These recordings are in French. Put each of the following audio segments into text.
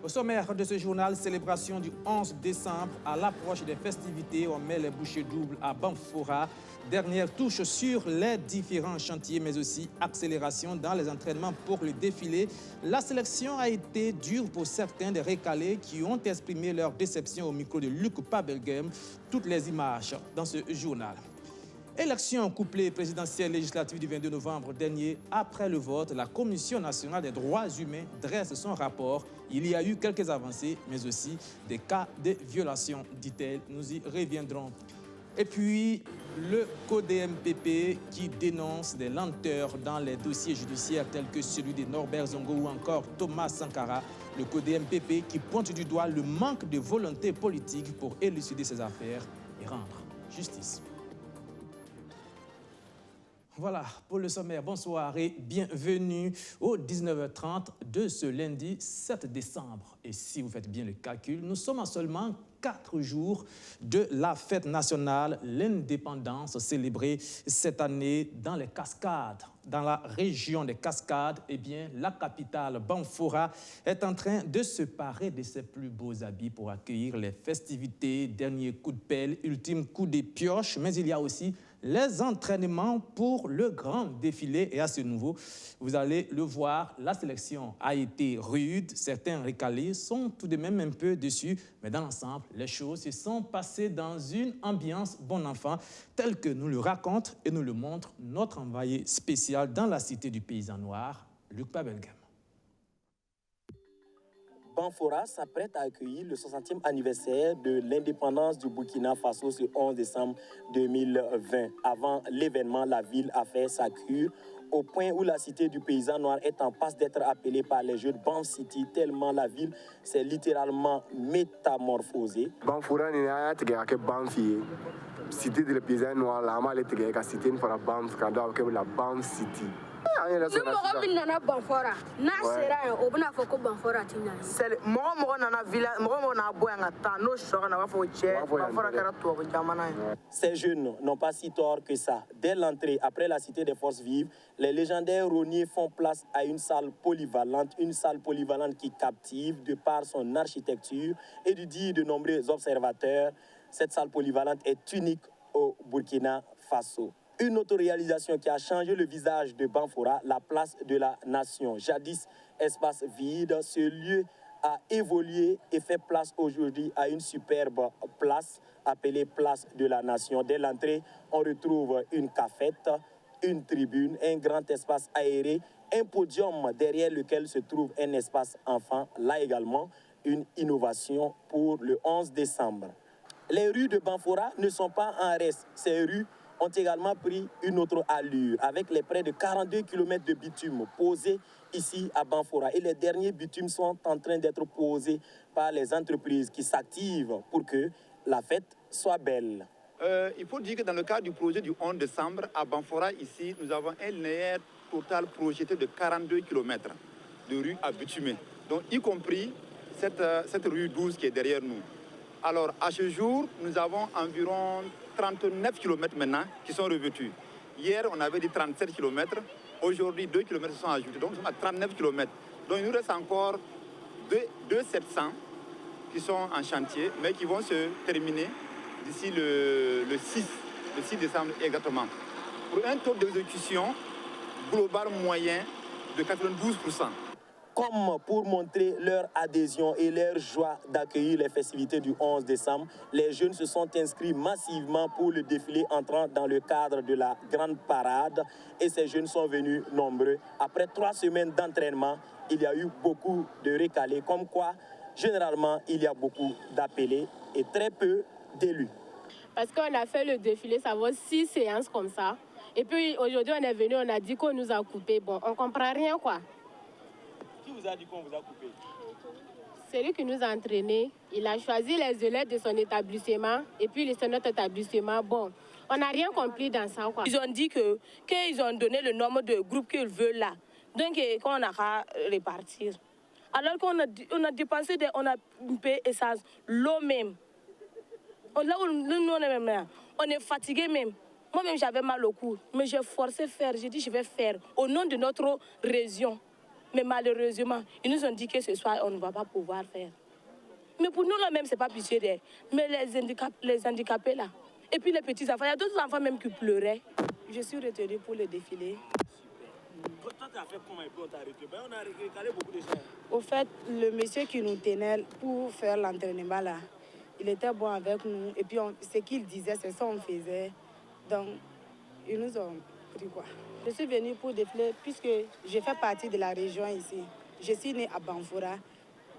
Au sommaire de ce journal, célébration du 11 décembre. À l'approche des festivités, on met les bouchées doubles à Banfora. Dernière touche sur les différents chantiers, mais aussi accélération dans les entraînements pour le défilé. La sélection a été dure pour certains des récalés qui ont exprimé leur déception au micro de Luc Pabelgem. Toutes les images dans ce journal. Élection couplée présidentielle législative du 22 novembre dernier. Après le vote, la Commission nationale des droits humains dresse son rapport. Il y a eu quelques avancées, mais aussi des cas de violation, dit-elle. Nous y reviendrons. Et puis, le CODEMPP qui dénonce des lenteurs dans les dossiers judiciaires tels que celui de Norbert Zongo ou encore Thomas Sankara. Le CODEMPP qui pointe du doigt le manque de volonté politique pour élucider ces affaires et rendre justice. Voilà pour le sommaire. Bonsoir et bienvenue au 19h30 de ce lundi 7 décembre. Et si vous faites bien le calcul, nous sommes à seulement 4 jours de la fête nationale, l'indépendance célébrée cette année dans les Cascades. Dans la région des Cascades, eh bien, la capitale Banfora est en train de se parer de ses plus beaux habits pour accueillir les festivités, dernier coup de pelle, ultime coup de pioche, mais il y a aussi les entraînements pour le grand défilé. Et à ce niveau, vous allez le voir, la sélection a été rude. Certains récalés sont tout de même un peu déçus. Mais dans l'ensemble, les choses se sont passées dans une ambiance bon enfant, telle que nous le raconte et nous le montre notre envoyé spécial dans la cité du paysan noir, Luc Pabelgem. Banfora s'apprête à accueillir le 60e anniversaire de l'indépendance du Burkina Faso ce 11 décembre 2020. Avant l'événement, la ville a fait sa cure au point où la cité du paysan noir est en passe d'être appelée par les jeunes Banf City, tellement la ville s'est littéralement métamorphosée. Banfora n'est pas que Banfi. Cité du paysan noir, la malle est que cité pour la Banf, quand on la Banf City. Ni mɔgɔ min nana Banfora n'a sera yan o bɛna fɔ ko Banfora ti ɲa ye. Mɔgɔ nana village mɔgɔ n'a bɔ yan ka taa n'o sɔrɔ na b'a fɔ cɛ Banfora kɛra tubabu jamana ye. Ces jeunes n'ont pas si tort que ça. Dès l'entrée, après la cité des forces vives, les légendaires rogniers font place à une salle polyvalente qui captive de par son architecture et du dit de nombreux observateurs. Cette salle polyvalente est unique au Burkina Faso. Une autre réalisation qui a changé le visage de Banfora, la place de la nation. Jadis espace vide, ce lieu a évolué et fait place aujourd'hui à une superbe place appelée place de la nation. Dès l'entrée, on retrouve une cafette, une tribune, un grand espace aéré, un podium derrière lequel se trouve un espace enfant. Là également, une innovation pour le 11 décembre. Les rues de Banfora ne sont pas en reste. Ces rues ont également pris une autre allure avec les près de 42 km de bitume posés ici à Banfora. Et les derniers bitumes sont en train d'être posés par les entreprises qui s'activent pour que la fête soit belle. Il faut dire que dans le cadre du projet du 11 décembre, à Banfora, ici, nous avons un linéaire total projeté de 42 km de rue à bitumer. Donc, y compris cette rue 12 qui est derrière nous. Alors, à ce jour, nous avons environ 39 km maintenant qui sont revêtus. Hier, on avait dit 37 km. Aujourd'hui, 2 km se sont ajoutés. Donc, nous sommes à 39 km. Donc, il nous reste encore 700 qui sont en chantier, mais qui vont se terminer d'ici le 6 décembre exactement. Pour un taux d'exécution global moyen de 92%. Comme pour montrer leur adhésion et leur joie d'accueillir les festivités du 11 décembre, les jeunes se sont inscrits massivement pour le défilé entrant dans le cadre de la grande parade. Et ces jeunes sont venus nombreux. Après 3 semaines d'entraînement, il y a eu beaucoup de récalés, comme quoi, généralement, il y a beaucoup d'appelés et très peu d'élus. Parce qu'on a fait le défilé, ça vaut 6 séances comme ça. Et puis aujourd'hui, on est venu, on a dit qu'on nous a coupé. Bon, on ne comprend rien, quoi. Qui vous a dit qu'on vous a coupé? Celui qui nous a entraînés, il a choisi les élèves de son établissement et puis c'est notre établissement. Bon, on n'a rien compris dans ça, quoi. Ils ont dit qu'ils ont donné le nombre de groupes qu'ils veulent là. Donc, qu'on a qu'à répartir. Alors qu'on a dépensé, on a payé essence, l'eau même. Là où nous, on est fatigué même. Moi-même, j'avais mal au cou. Mais j'ai forcé faire. J'ai dit, je vais faire au nom de notre région. Mais malheureusement, ils nous ont dit que ce soir, on ne va pas pouvoir faire. Mais pour nous, là même, ce n'est pas pitié. Mais les handicapés, là, et puis les petits-enfants, il y a d'autres enfants même qui pleuraient. Je suis retenue pour le défilé. Toi, tu as fait comment et puis on t'a arrêté? On a recalé beaucoup de gens. Au fait, le monsieur qui nous tenait pour faire l'entraînement, là, il était bon avec nous. Et puis, ce qu'il disait, c'est ça qu'on faisait. Donc, ils nous ont pris quoi. Je suis venue pour défiler puisque je fais partie de la région ici. Je suis née à Banfora.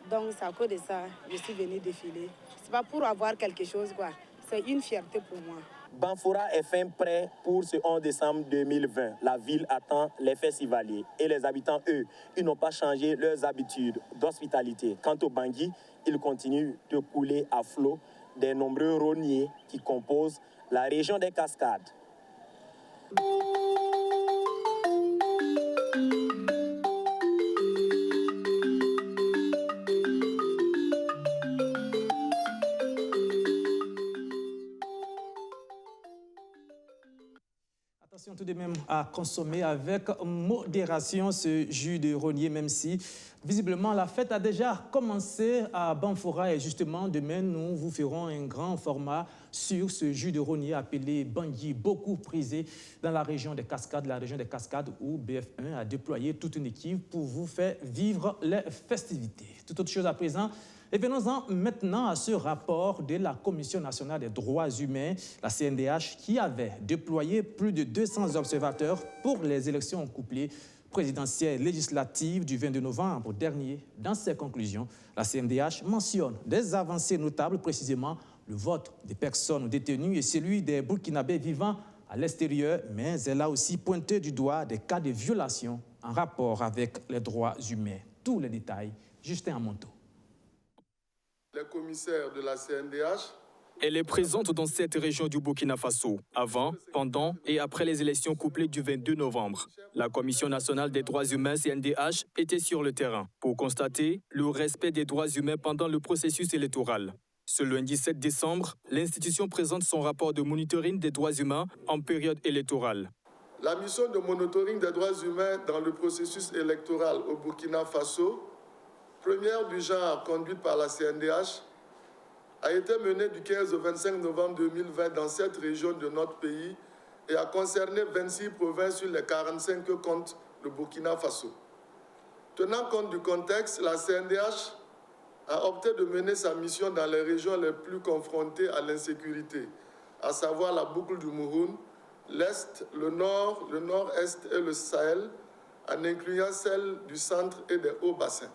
Donc, c'est à cause de ça je suis venue défiler. C'est pas pour avoir quelque chose, quoi. C'est une fierté pour moi. Banfora est fin prêt pour ce 11 décembre 2020. La ville attend les festivaliers. Et les habitants, eux, ils n'ont pas changé leurs habitudes d'hospitalité. Quant au Bangui, il continue de couler à flot des nombreux rogniers qui composent la région des Cascades. Attention tout de même à consommer avec modération ce jus de rognier, même si visiblement la fête a déjà commencé à Banfora et justement demain nous vous ferons un grand format sur ce jus de rognier appelé Bangui, beaucoup prisé dans la région des Cascades, où BF1 a déployé toute une équipe pour vous faire vivre les festivités. Toute autre chose à présent. Et venons-en maintenant à ce rapport de la Commission nationale des droits humains, la CNDH, qui avait déployé plus de 200 observateurs pour les élections couplées présidentielles législatives du 22 novembre dernier. Dans ses conclusions, la CNDH mentionne des avancées notables, précisément le vote des personnes détenues et celui des Burkinabés vivant à l'extérieur, mais elle a aussi pointé du doigt des cas de violation en rapport avec les droits humains. Tous les détails, Justin Amonto. Les commissaires de la CNDH. Elle est présente dans cette région du Burkina Faso, avant, pendant et après les élections couplées du 22 novembre. La Commission nationale des droits humains, CNDH, était sur le terrain pour constater le respect des droits humains pendant le processus électoral. Ce lundi 7 décembre, l'institution présente son rapport de monitoring des droits humains en période électorale. La mission de monitoring des droits humains dans le processus électoral au Burkina Faso, première du genre conduite par la CNDH, a été menée du 15 au 25 novembre 2020 dans cette région de notre pays et a concerné 26 provinces sur les 45 que compte le Burkina Faso. Tenant compte du contexte, la CNDH a opté de mener sa mission dans les régions les plus confrontées à l'insécurité, à savoir la boucle du Mouhoun, l'Est, le Nord, le Nord-Est et le Sahel, en incluant celles du centre et des hauts bassins.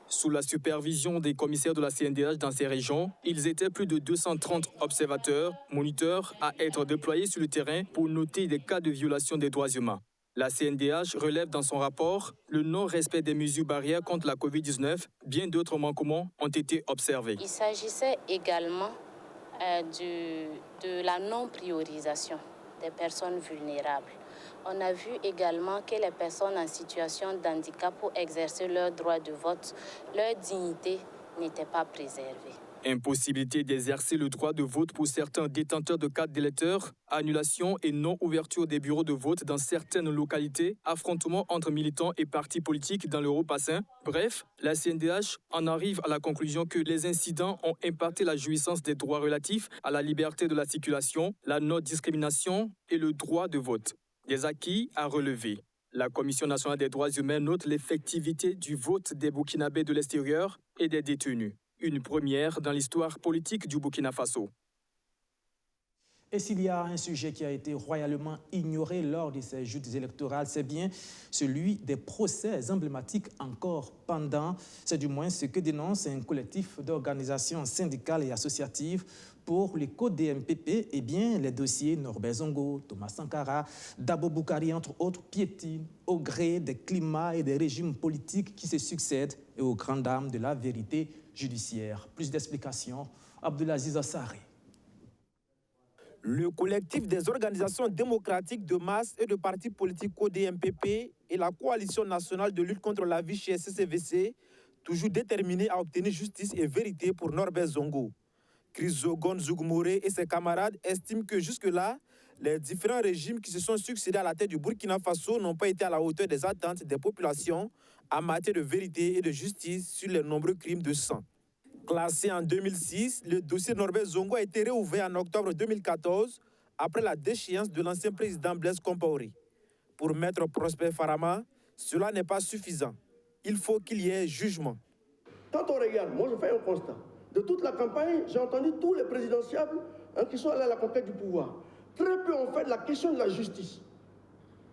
Sous la supervision des commissaires de la CNDH dans ces régions, ils étaient plus de 230 observateurs, moniteurs à être déployés sur le terrain pour noter des cas de violation des droits humains. La CNDH relève dans son rapport le non-respect des mesures barrières contre la COVID-19. Bien d'autres manquements ont été observés. Il s'agissait également de la non-priorisation des personnes vulnérables. On a vu également que les personnes en situation d'handicap pour exercer leur droit de vote, leur dignité n'était pas préservée. Impossibilité d'exercer le droit de vote pour certains détenteurs de cartes d'électeurs, annulation et non-ouverture des bureaux de vote dans certaines localités, affrontements entre militants et partis politiques dans le Haut-Bassin. Bref, la CNDH en arrive à la conclusion que les incidents ont impacté la jouissance des droits relatifs à la liberté de la circulation, la non-discrimination et le droit de vote. Des acquis à relever. La Commission nationale des droits humains note l'effectivité du vote des Burkinabés de l'extérieur et des détenus. Une première dans l'histoire politique du Burkina Faso. Et s'il y a un sujet qui a été royalement ignoré lors de ces joutes électorales, c'est bien celui des procès emblématiques encore pendants. C'est du moins ce que dénonce un collectif d'organisations syndicales et associatives pour les codes des MPP. Eh bien, les dossiers Norbert Zongo, Thomas Sankara, Dabo Boukari, entre autres, piétinent au gré des climats et des régimes politiques qui se succèdent et aux grandes dames de la vérité judiciaire. Plus d'explications, Abdelaziz Assari. Le collectif des organisations démocratiques de masse et de partis politiques CODE-MPP et la coalition nationale de lutte contre la vie chez CCVC, toujours déterminés à obtenir justice et vérité pour Norbert Zongo. Chris Zogon Zougmouré et ses camarades estiment que jusque-là, les différents régimes qui se sont succédés à la tête du Burkina Faso n'ont pas été à la hauteur des attentes des populations en matière de vérité et de justice sur les nombreux crimes de sang. Classé en 2006, le dossier Norbert Zongo a été réouvert en octobre 2014 après la déchéance de l'ancien président Blaise Compaoré. Pour Maître Prosper Farama, cela n'est pas suffisant. Il faut qu'il y ait jugement. Quand on regarde, moi je fais un constat. De toute la campagne, j'ai entendu tous les présidentiables qui sont allés à la conquête du pouvoir. Très peu ont fait de la question de la justice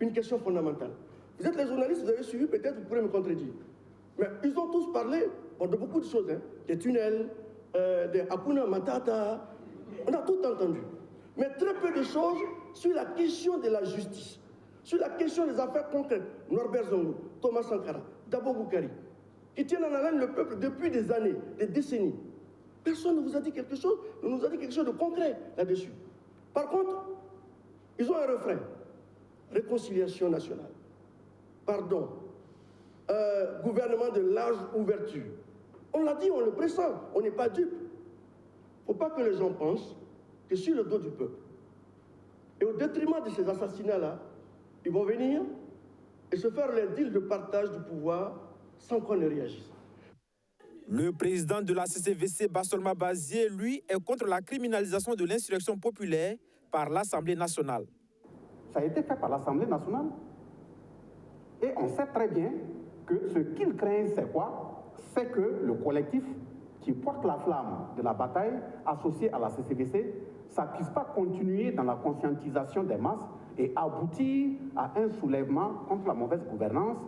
une question fondamentale. Vous êtes les journalistes, vous avez suivi, peut-être vous pourrez me contredire. Mais ils ont tous parlé de beaucoup de choses. Des tunnels, des Hakuna Matata. On a tout entendu. Mais très peu de choses sur la question de la justice. Sur la question des affaires concrètes. Norbert Zongo, Thomas Sankara, Dabo Boukari, qui tiennent en haleine le peuple depuis des années, des décennies. Personne ne vous a dit quelque chose, ne nous a dit quelque chose de concret là-dessus. Par contre, ils ont un refrain. Réconciliation nationale. Pardon. Gouvernement de large ouverture. On l'a dit, on le pressent, on n'est pas dupe. Il ne faut pas que les gens pensent que sur le dos du peuple, et au détriment de ces assassinats-là, ils vont venir et se faire les deals de partage du pouvoir sans qu'on ne réagisse. Le président de la CCVC, Bassolma Bazié, lui, est contre la criminalisation de l'insurrection populaire par l'Assemblée nationale. Ça a été fait par l'Assemblée nationale. Et on sait très bien que ce qu'ils craignent, c'est quoi? C'est que le collectif qui porte la flamme de la bataille associé à la CCVC, ça ne puisse pas continuer dans la conscientisation des masses et aboutir à un soulèvement contre la mauvaise gouvernance,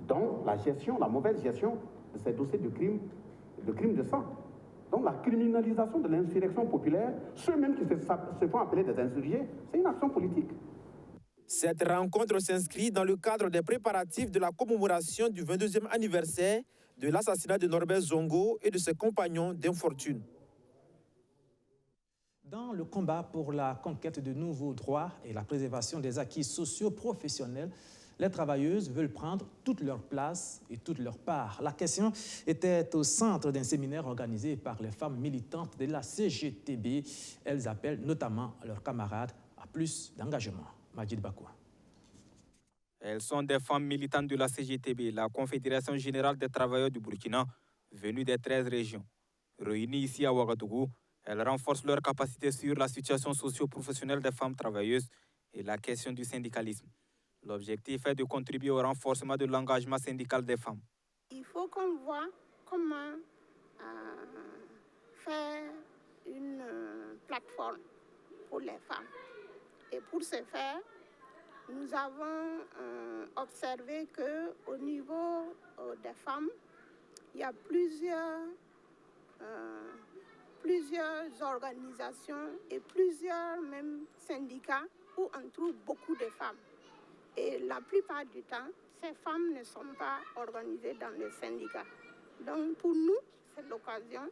dont la mauvaise gestion de ces dossiers de crimes de sang. Donc la criminalisation de l'insurrection populaire, ceux même qui se font appeler des insurgés, c'est une action politique. Cette rencontre s'inscrit dans le cadre des préparatifs de la commémoration du 22e anniversaire de l'assassinat de Norbert Zongo et de ses compagnons d'infortune. Dans le combat pour la conquête de nouveaux droits et la préservation des acquis sociaux professionnels, les travailleuses veulent prendre toute leur place et toute leur part. La question était au centre d'un séminaire organisé par les femmes militantes de la CGTB. Elles appellent notamment leurs camarades à plus d'engagement. Majid Bakoua. Elles sont des femmes militantes de la CGTB, la Confédération générale des travailleurs du Burkina, venues des 13 régions. Réunies ici à Ouagadougou, elles renforcent leur capacité sur la situation socio-professionnelle des femmes travailleuses et la question du syndicalisme. L'objectif est de contribuer au renforcement de l'engagement syndical des femmes. Il faut qu'on voit comment faire une plateforme pour les femmes. Et pour ce faire, nous avons observé qu'au niveau des femmes, il y a plusieurs organisations et plusieurs même syndicats où on trouve beaucoup de femmes. Et la plupart du temps, ces femmes ne sont pas organisées dans les syndicats. Donc pour nous, c'est l'occasion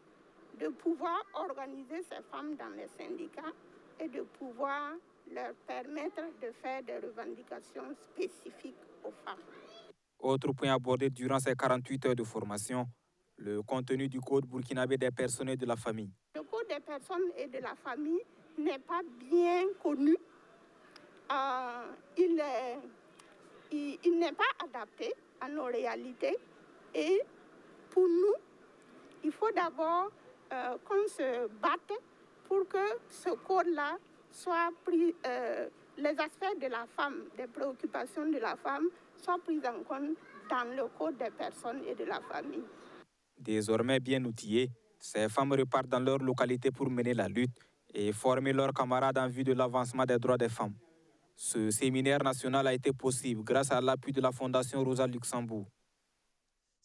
de pouvoir organiser ces femmes dans les syndicats et de pouvoir leur permettre de faire des revendications spécifiques aux femmes. Autre point abordé durant ces 48 heures de formation, le contenu du Code burkinabé des personnes et de la famille. Le Code des personnes et de la famille n'est pas bien connu. Il n'est pas adapté à nos réalités. Et pour nous, il faut d'abord qu'on se batte pour que ce code-là soit pris, les aspects de la femme, des préoccupations de la femme, soient pris en compte dans le Code des personnes et de la famille. Désormais bien outillées, ces femmes repartent dans leur localité pour mener la lutte et former leurs camarades en vue de l'avancement des droits des femmes. Ce séminaire national a été possible grâce à l'appui de la Fondation Rosa Luxembourg.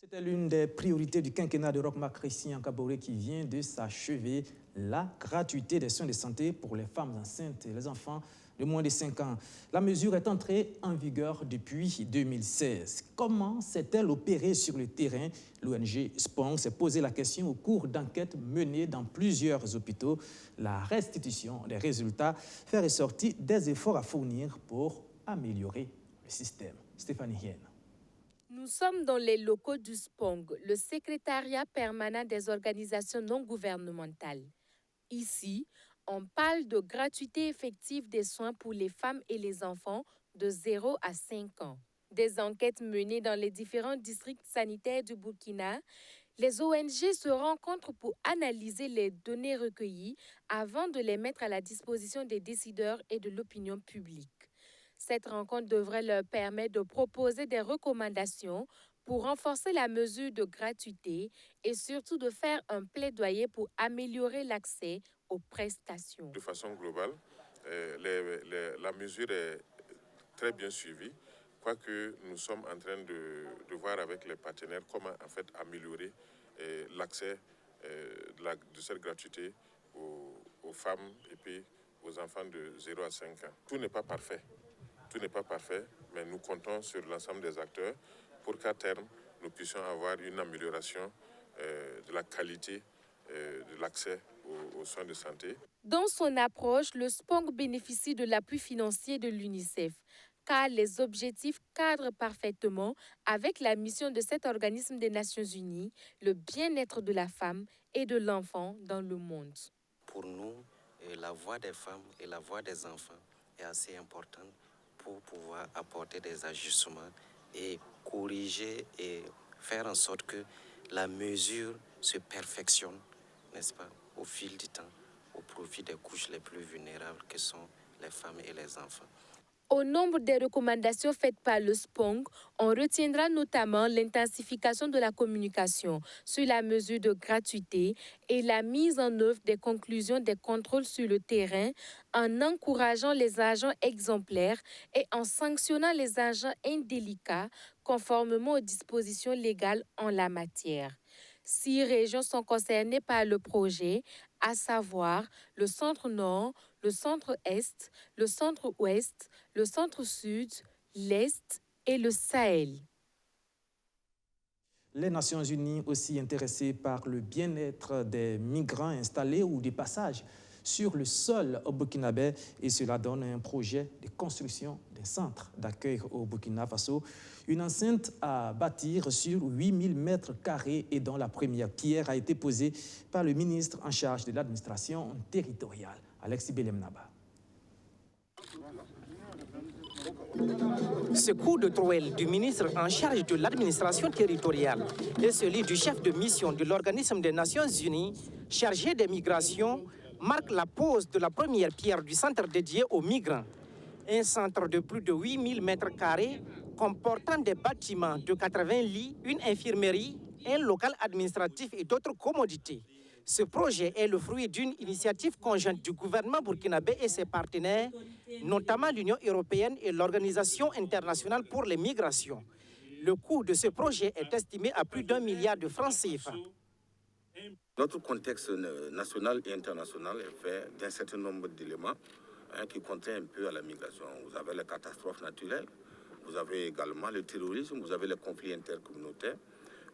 C'était l'une des priorités du quinquennat de Roch Marc Christian Kaboré qui vient de s'achever, la gratuité des soins de santé pour les femmes enceintes et les enfants de moins de 5 ans. La mesure est entrée en vigueur depuis 2016. Comment s'est-elle opérée sur le terrain? L'ONG SPONG s'est posé la question au cours d'enquêtes menées dans plusieurs hôpitaux. La restitution des résultats fait ressortir des efforts à fournir pour améliorer le système. Stéphanie Hien. Nous sommes dans les locaux du SPONG, le secrétariat permanent des organisations non gouvernementales. Ici, On parle de gratuité effective des soins pour les femmes et les enfants de 0 à 5 ans. Des enquêtes menées dans les différents districts sanitaires du Burkina, les ONG se rencontrent pour analyser les données recueillies avant de les mettre à la disposition des décideurs et de l'opinion publique. Cette rencontre devrait leur permettre de proposer des recommandations pour renforcer la mesure de gratuité et surtout de faire un plaidoyer pour améliorer l'accès aux prestations. De façon globale, la mesure est très bien suivie, quoique nous sommes en train de voir avec les partenaires comment en fait améliorer l'accès de cette gratuité aux femmes et puis aux enfants de 0 à 5 ans. Tout n'est pas parfait. Tout n'est pas parfait, mais nous comptons sur l'ensemble des acteurs pour qu'à terme, nous puissions avoir une amélioration de la qualité de l'accès aux soins de santé. Dans son approche, le SPONG bénéficie de l'appui financier de l'UNICEF, car les objectifs cadrent parfaitement avec la mission de cet organisme des Nations Unies, le bien-être de la femme et de l'enfant dans le monde. Pour nous, la voix des femmes et la voix des enfants est assez importante pour pouvoir apporter des ajustements et corriger et faire en sorte que la mesure se perfectionne, n'est-ce pas, au fil du temps, au profit des couches les plus vulnérables que sont les femmes et les enfants. Au nombre des recommandations faites par le SPONG, on retiendra notamment l'intensification de la communication sur la mesure de gratuité et la mise en œuvre des conclusions des contrôles sur le terrain en encourageant les agents exemplaires et en sanctionnant les agents indélicats conformément aux dispositions légales en la matière. 6 régions sont concernées par le projet, à savoir le Centre-Nord, le Centre-Est, le Centre-Ouest, le Centre-Sud, l'Est et le Sahel. Les Nations Unies aussi intéressées par le bien-être des migrants installés ou des passages sur le sol au burkinabé, et cela donne un projet de construction d'un centre d'accueil au Burkina Faso, une enceinte à bâtir sur 8000 mètres carrés et dont la première pierre a été posée par le ministre en charge de l'administration territoriale, Alexis Belemnaba. Ce coup de trouelle du ministre en charge de l'administration territoriale et celui du chef de mission de l'Organisme des Nations Unies chargé des migrations marque la pose de la première pierre du centre dédié aux migrants. Un centre de plus de 8000 mètres carrés comportant des bâtiments de 80 lits, une infirmerie, un local administratif et d'autres commodités. Ce projet est le fruit d'une initiative conjointe du gouvernement burkinabé et ses partenaires, notamment l'Union européenne et l'Organisation internationale pour les migrations. Le coût de ce projet est estimé à plus d'1 milliard de francs CFA. Notre contexte national et international est fait d'un certain nombre d'éléments qui contraignent un peu à la migration. Vous avez les catastrophes naturelles, vous avez également le terrorisme, vous avez les conflits intercommunautaires,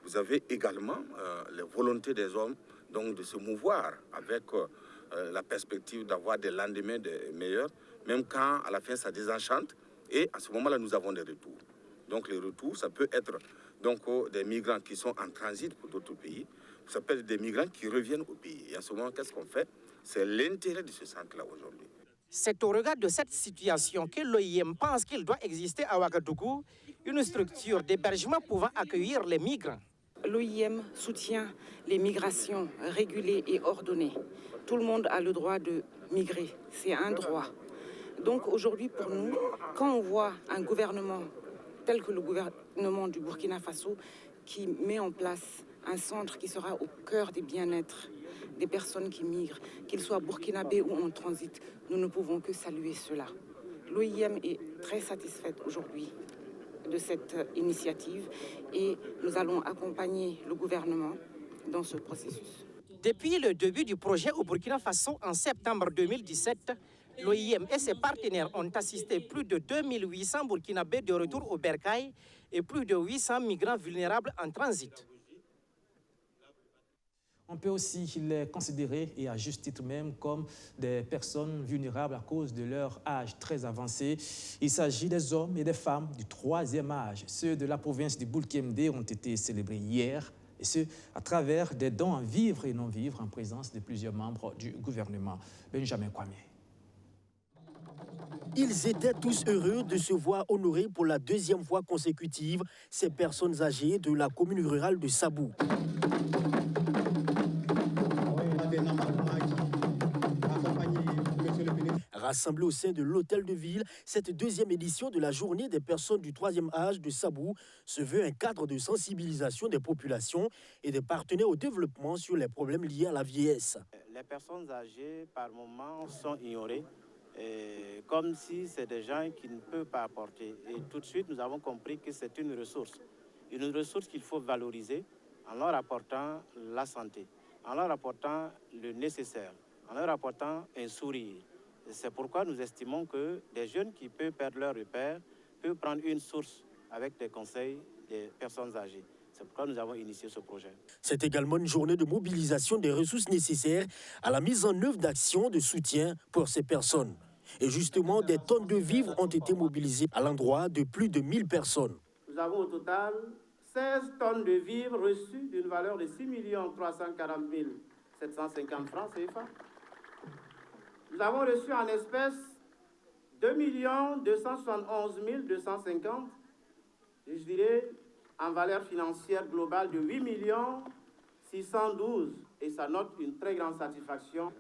vous avez également les volontés des hommes donc, de se mouvoir avec la perspective d'avoir des lendemains meilleurs, même quand à la fin ça désenchante. Et à ce moment-là, nous avons des retours. Donc les retours, ça peut être donc, des migrants qui sont en transit pour d'autres pays, ça peut être des migrants qui reviennent au pays. Et à ce moment, qu'est-ce qu'on fait? C'est l'intérêt de ce centre-là aujourd'hui. C'est au regard de cette situation que l'OIM pense qu'il doit exister à Ouagadougou une structure d'hébergement pouvant accueillir les migrants. L'OIM soutient les migrations régulées et ordonnées. Tout le monde a le droit de migrer, c'est un droit. Donc aujourd'hui pour nous, quand on voit un gouvernement tel que le gouvernement du Burkina Faso qui met en place un centre qui sera au cœur des bien-être des personnes qui migrent, qu'ils soient burkinabés ou en transit, nous ne pouvons que saluer cela. L'OIM est très satisfaite aujourd'hui de cette initiative et nous allons accompagner le gouvernement dans ce processus. Depuis le début du projet au Burkina Faso en septembre 2017, l'OIM et ses partenaires ont assisté plus de 2800 Burkinabés de retour au bercail et plus de 800 migrants vulnérables en transit. On peut aussi les considérer, et à juste titre même, comme des personnes vulnérables à cause de leur âge très avancé. Il s'agit des hommes et des femmes du 3e âge. Ceux de la province du Boulkemdé ont été célébrés hier et ce, à travers des dons en vivre et non-vivre en présence de plusieurs membres du gouvernement. Benjamin Kwame. Ils étaient tous heureux de se voir honorer pour la deuxième fois consécutive ces personnes âgées de la commune rurale de Sabou. Rassemblés au sein de l'hôtel de ville, cette deuxième édition de la journée des personnes du troisième âge de Sabou se veut un cadre de sensibilisation des populations et des partenaires au développement sur les problèmes liés à la vieillesse. Les personnes âgées, par moments, sont ignorées, comme si c'est des gens qui ne peuvent pas apporter. Et tout de suite, nous avons compris que c'est une ressource qu'il faut valoriser en leur apportant la santé, en leur apportant le nécessaire, en leur apportant un sourire. C'est pourquoi nous estimons que des jeunes qui peuvent perdre leur repère peuvent prendre une source avec des conseils des personnes âgées. C'est pourquoi nous avons initié ce projet. C'est également une journée de mobilisation des ressources nécessaires à la mise en œuvre d'actions de soutien pour ces personnes. Et justement, des tonnes de vivres ont été mobilisées à l'endroit de plus de 1000 personnes. Nous avons au total 16 tonnes de vivres reçues d'une valeur de 6 340 750 francs CFA. Nous avons reçu en espèces 2 271 250, je dirais en valeur financière globale de 8 612, et ça note une très grande satisfaction.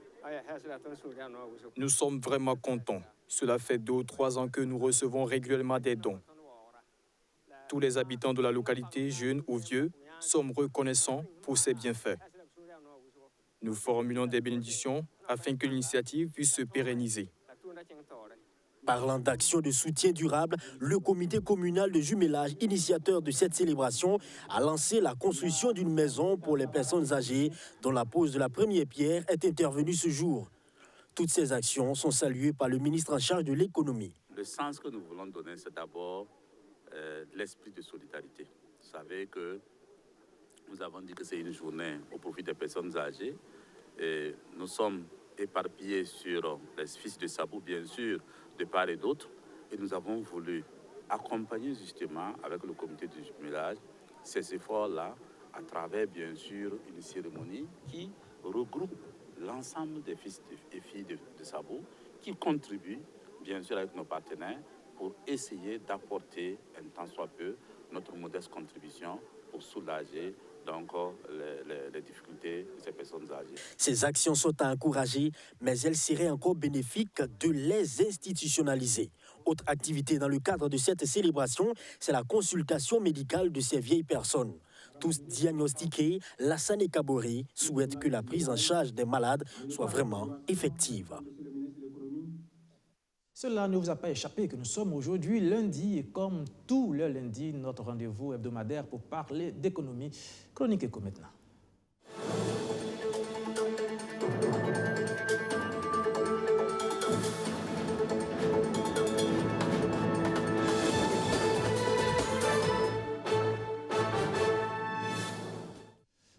Nous sommes vraiment contents. Cela fait 2 ou 3 ans que nous recevons régulièrement des dons. Tous les habitants de la localité, jeunes ou vieux, sommes reconnaissants pour ces bienfaits. Nous formulons des bénédictions afin que l'initiative puisse se pérenniser. Parlant d'actions de soutien durable, le comité communal de jumelage, initiateur de cette célébration, a lancé la construction d'une maison pour les personnes âgées dont la pose de la première pierre est intervenue ce jour. Toutes ces actions sont saluées par le ministre en charge de l'économie. Le sens que nous voulons donner, c'est d'abord l'esprit de solidarité. Vous savez que nous avons dit que c'est une journée au profit des personnes âgées. Et nous sommes éparpillés sur les fils de Sabou, bien sûr, de part et d'autre. Et nous avons voulu accompagner justement avec le comité de jumelage ces efforts-là à travers, bien sûr, une cérémonie qui regroupe l'ensemble des fils et filles de Sabou, qui contribuent, bien sûr, avec nos partenaires pour essayer d'apporter, un tant soit peu, notre modeste contribution pour soulager donc les difficultés de ces personnes âgées. Ces actions sont à encourager, mais elles seraient encore bénéfiques de les institutionnaliser. Autre activité dans le cadre de cette célébration, c'est la consultation médicale de ces vieilles personnes. Tous diagnostiqués, Lassane Kaboré souhaite que la prise en charge des malades soit vraiment effective. Cela ne vous a pas échappé que nous sommes aujourd'hui lundi et comme tous les lundis, notre rendez-vous hebdomadaire pour parler d'économie. Chronique Éco maintenant.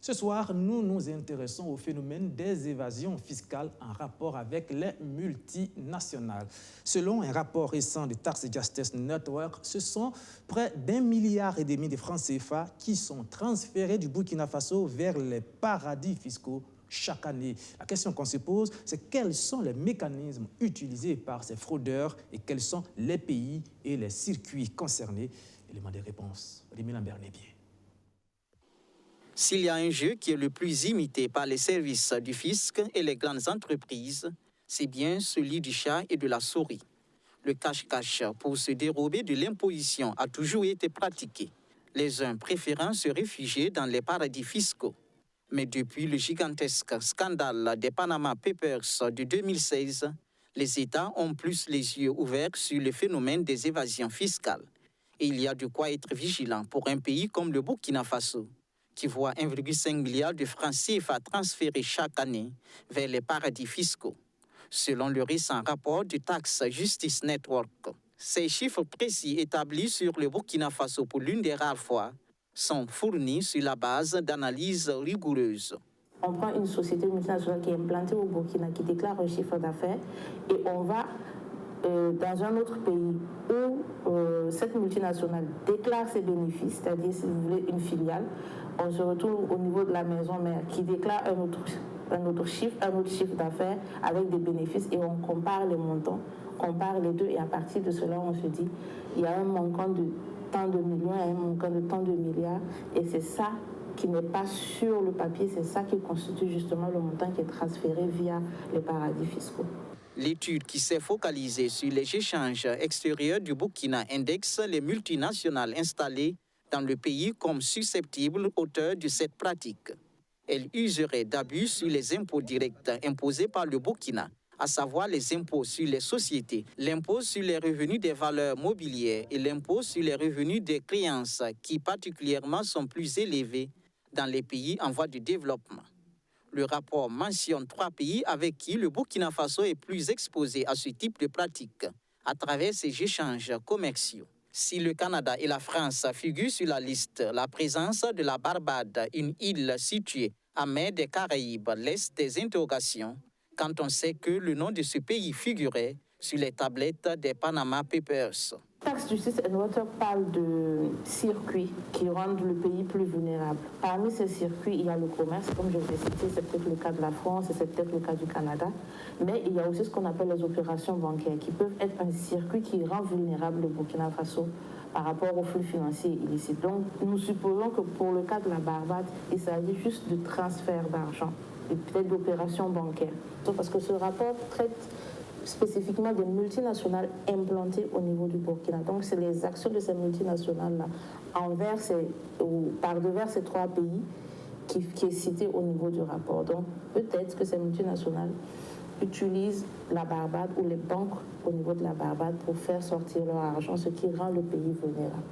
Ce soir, nous nous intéressons au phénomène des évasions fiscales en rapport avec les multinationales. Selon un rapport récent de Tax Justice Network, ce sont près d'1,5 milliard de francs CFA qui sont transférés du Burkina Faso vers les paradis fiscaux chaque année. La question qu'on se pose, c'est quels sont les mécanismes utilisés par ces fraudeurs et quels sont les pays et les circuits concernés. Élément de réponse, Rémi Lambert-Nébier. S'il y a un jeu qui est le plus imité par les services du fisc et les grandes entreprises, c'est bien celui du chat et de la souris. Le cache-cache pour se dérober de l'imposition a toujours été pratiqué, les uns préférant se réfugier dans les paradis fiscaux. Mais depuis le gigantesque scandale des Panama Papers de 2016, les États ont plus les yeux ouverts sur le phénomène des évasions fiscales. Et il y a de quoi être vigilant pour un pays comme le Burkina Faso, qui voit 1,5 milliard de francs CFA transférés chaque année vers les paradis fiscaux. Selon le récent rapport du Tax Justice Network, ces chiffres précis établis sur le Burkina Faso pour l'une des rares fois sont fournis sur la base d'analyses rigoureuses. On prend une société multinationale qui est implantée au Burkina, qui déclare un chiffre d'affaires et on va dans un autre pays où cette multinationale déclare ses bénéfices, c'est-à-dire si vous voulez une filiale, on se retrouve au niveau de la maison mère qui déclare un autre chiffre d'affaires avec des bénéfices et on compare les montants, compare les deux et à partir de cela on se dit il y a un manquant de tant de millions et un manquant de tant de milliards et c'est ça qui n'est pas sur le papier, c'est ça qui constitue justement le montant qui est transféré via les paradis fiscaux. L'étude qui s'est focalisée sur les échanges extérieurs du Burkina indexe les multinationales installées dans le pays comme susceptibles auteurs de cette pratique. Elle userait d'abus sur les impôts directs imposés par le Burkina, à savoir les impôts sur les sociétés, l'impôt sur les revenus des valeurs mobilières et l'impôt sur les revenus des créances qui particulièrement sont plus élevés dans les pays en voie de développement. Le rapport mentionne 3 pays avec qui le Burkina Faso est plus exposé à ce type de pratique à travers ses échanges commerciaux. Si le Canada et la France figurent sur la liste, la présence de la Barbade, une île située à mer des Caraïbes, laisse des interrogations quand on sait que le nom de ce pays figurait sur les tablettes des Panama Papers. Tax Justice and Water parle de circuits qui rendent le pays plus vulnérable. Parmi ces circuits, il y a le commerce, comme je l'ai cité, c'est peut-être le cas de la France et c'est peut-être le cas du Canada. Mais il y a aussi ce qu'on appelle les opérations bancaires qui peuvent être un circuit qui rend vulnérable le Burkina Faso par rapport aux flux financiers illicites. Donc nous supposons que pour le cas de la Barbade, il s'agit juste de transfert d'argent et peut-être d'opérations bancaires. Parce que ce rapport traite spécifiquement des multinationales implantées au niveau du Burkina. Donc, c'est les actions de ces multinationales-là par devers ces 3 pays qui est cité au niveau du rapport. Donc, peut-être que ces multinationales utilisent la Barbade ou les banques au niveau de la Barbade pour faire sortir leur argent, ce qui rend le pays vulnérable.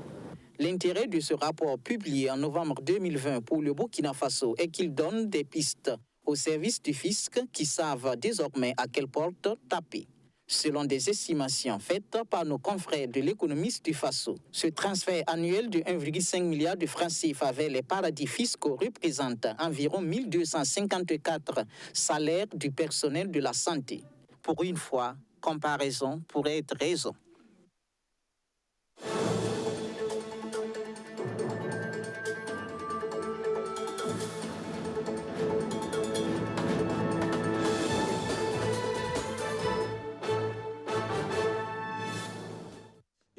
L'intérêt de ce rapport publié en novembre 2020 pour le Burkina Faso est qu'il donne des pistes aux services du fisc qui savent désormais à quelle porte taper. Selon des estimations faites par nos confrères de l'économiste du Faso, ce transfert annuel de 1,5 milliard de francs CFA vers les paradis fiscaux représente environ 1254 salaires du personnel de la santé. Pour une fois, comparaison pourrait être raison.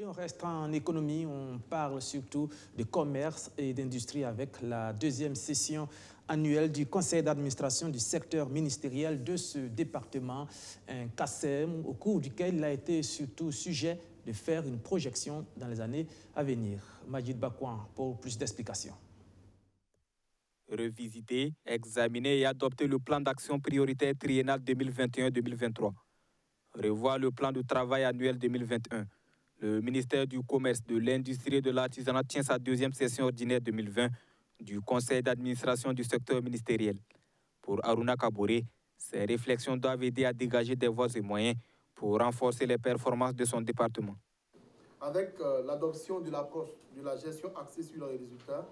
On reste en économie, on parle surtout de commerce et d'industrie avec la 2e session annuelle du conseil d'administration du secteur ministériel de ce département, un CACEM, au cours duquel il a été surtout sujet de faire une projection dans les années à venir. Majid Bakouan pour plus d'explications. Revisiter, examiner et adopter le plan d'action prioritaire triennal 2021-2023. Revoir le plan de travail annuel 2021. Le ministère du Commerce, de l'Industrie et de l'Artisanat tient sa 2e session ordinaire 2020 du conseil d'administration du secteur ministériel. Pour Aruna Kabouré, ces réflexions doivent aider à dégager des voies et moyens pour renforcer les performances de son département. Avec l'adoption de l'approche de la gestion axée sur les résultats,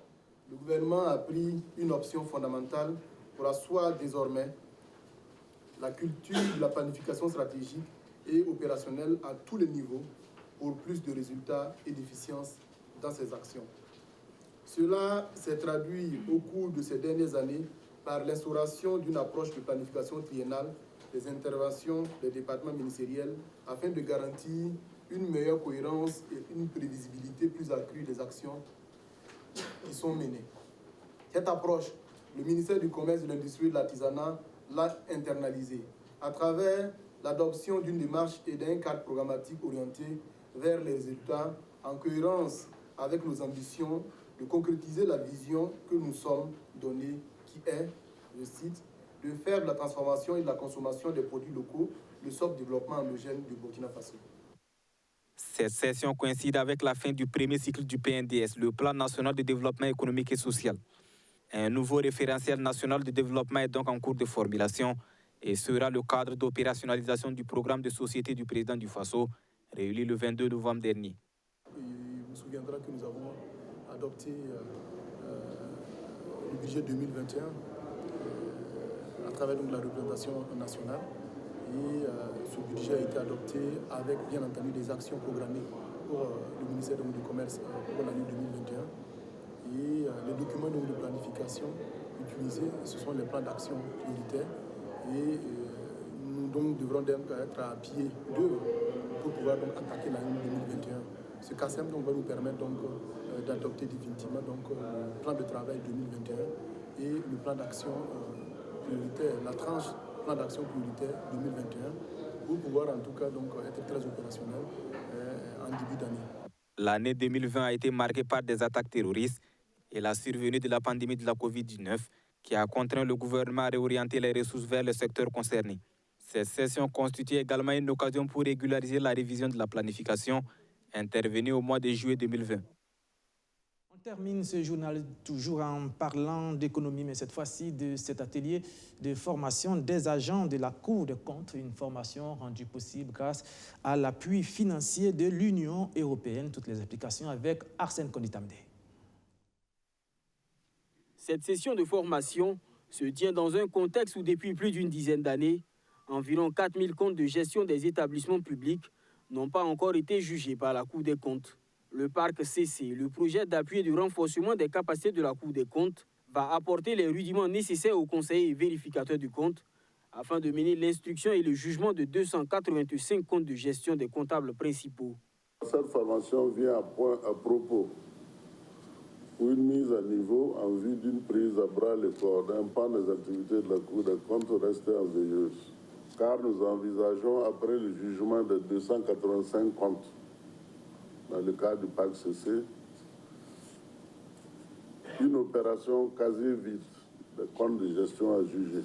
le gouvernement a pris une option fondamentale pour asseoir désormais la culture de la planification stratégique et opérationnelle à tous les niveaux pour plus de résultats et d'efficience dans ses actions. Cela s'est traduit au cours de ces dernières années par l'instauration d'une approche de planification triennale des interventions des départements ministériels afin de garantir une meilleure cohérence et une prévisibilité plus accrue des actions qui sont menées. Cette approche, le ministère du Commerce, de l'Industrie et de l'Artisanat l'a internalisée à travers l'adoption d'une démarche et d'un cadre programmatique orienté vers les résultats en cohérence avec nos ambitions de concrétiser la vision que nous sommes donnée qui est, je cite, de faire de la transformation et de la consommation des produits locaux le socle de développement endogène du Burkina Faso. Cette session coïncide avec la fin du premier cycle du PNDS, le Plan national de développement économique et social. Un nouveau référentiel national de développement est donc en cours de formulation et sera le cadre d'opérationnalisation du programme de société du président du Faso, réuni le 22 novembre dernier. Il vous souviendra que nous avons adopté le budget 2021 à travers donc, la représentation nationale. Et ce budget a été adopté avec, bien entendu, des actions programmées pour le ministère du Commerce pour l'année 2021. Et les documents de planification utilisés, ce sont les plans d'action prioritaires. Et nous devrons donc être à pied d'œuvre pour pouvoir donc attaquer l'année 2021. Ce CACEM va nous permettre d'adopter définitivement le plan de travail 2021 et le plan d'action prioritaire, la tranche plan d'action prioritaire 2021 pour pouvoir en tout cas être très opérationnel en début d'année. L'année 2020 a été marquée par des attaques terroristes et la survenue de la pandémie de la Covid-19 qui a contraint le gouvernement à réorienter les ressources vers le secteur concerné. Cette session constitue également une occasion pour régulariser la révision de la planification intervenue au mois de juillet 2020. On termine ce journal toujours en parlant d'économie, mais cette fois-ci de cet atelier de formation des agents de la Cour des comptes, une formation rendue possible grâce à l'appui financier de l'Union européenne. Toutes les explications avec Arsène Konditamde. Cette session de formation se tient dans un contexte où depuis plus d'une dizaine d'années, environ 4000 comptes de gestion des établissements publics n'ont pas encore été jugés par la Cour des comptes. Le parc CC, le projet d'appui et de renforcement des capacités de la Cour des comptes, va apporter les rudiments nécessaires aux conseillers et vérificateurs du compte afin de mener l'instruction et le jugement de 285 comptes de gestion des comptables principaux. Cette formation vient à propos pour une mise à niveau en vue d'une prise à bras le corps d'un pan des activités de la Cour des comptes restées en veilleuse. Car nous envisageons, après le jugement de 285 comptes, dans le cadre du PAC CC, une opération quasi vide des comptes de gestion à juger,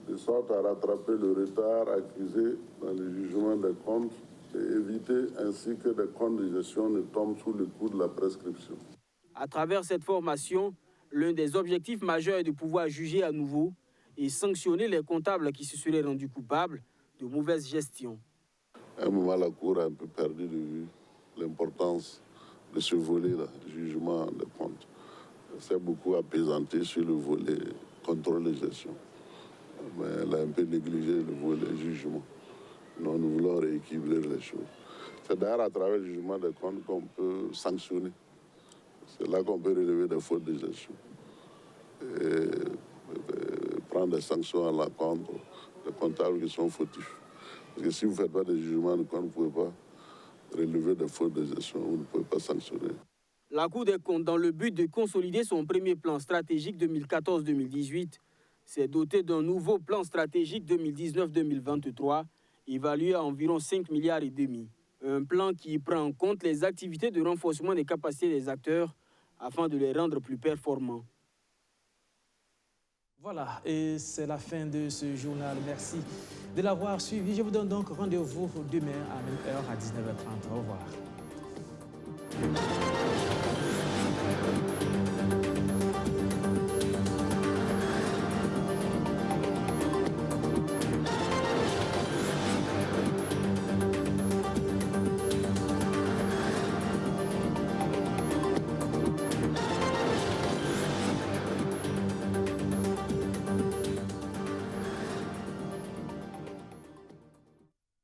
de sorte à rattraper le retard accusé dans le jugement des comptes et éviter ainsi que les comptes de gestion ne tombent sous le coup de la prescription. À travers cette formation, l'un des objectifs majeurs est de pouvoir juger à nouveau et sanctionner les comptables qui se seraient rendus coupables de mauvaise gestion. À un moment, la Cour a un peu perdu de vue l'importance de ce volet-là, jugement des comptes. Elle s'est beaucoup apaisanté sur le volet contrôle de gestion. Mais elle a un peu négligé le volet jugement. Non, nous voulons rééquilibrer les choses. C'est d'ailleurs à travers le jugement des comptes qu'on peut sanctionner. C'est là qu'on peut relever des fautes de gestion. Et prendre des sanctions à l'encontre des comptables qui sont fautifs. Parce que si vous ne faites pas de jugement de compte, vous ne pouvez pas relever des fautes de gestion, vous ne pouvez pas sanctionner. La Cour des comptes, dans le but de consolider son premier plan stratégique 2014-2018, s'est dotée d'un nouveau plan stratégique 2019-2023, évalué à environ 5,5 milliards. Un plan qui prend en compte les activités de renforcement des capacités des acteurs afin de les rendre plus performants. Voilà, et c'est la fin de ce journal. Merci de l'avoir suivi. Je vous donne donc rendez-vous demain à même heure à 19h30. Au revoir.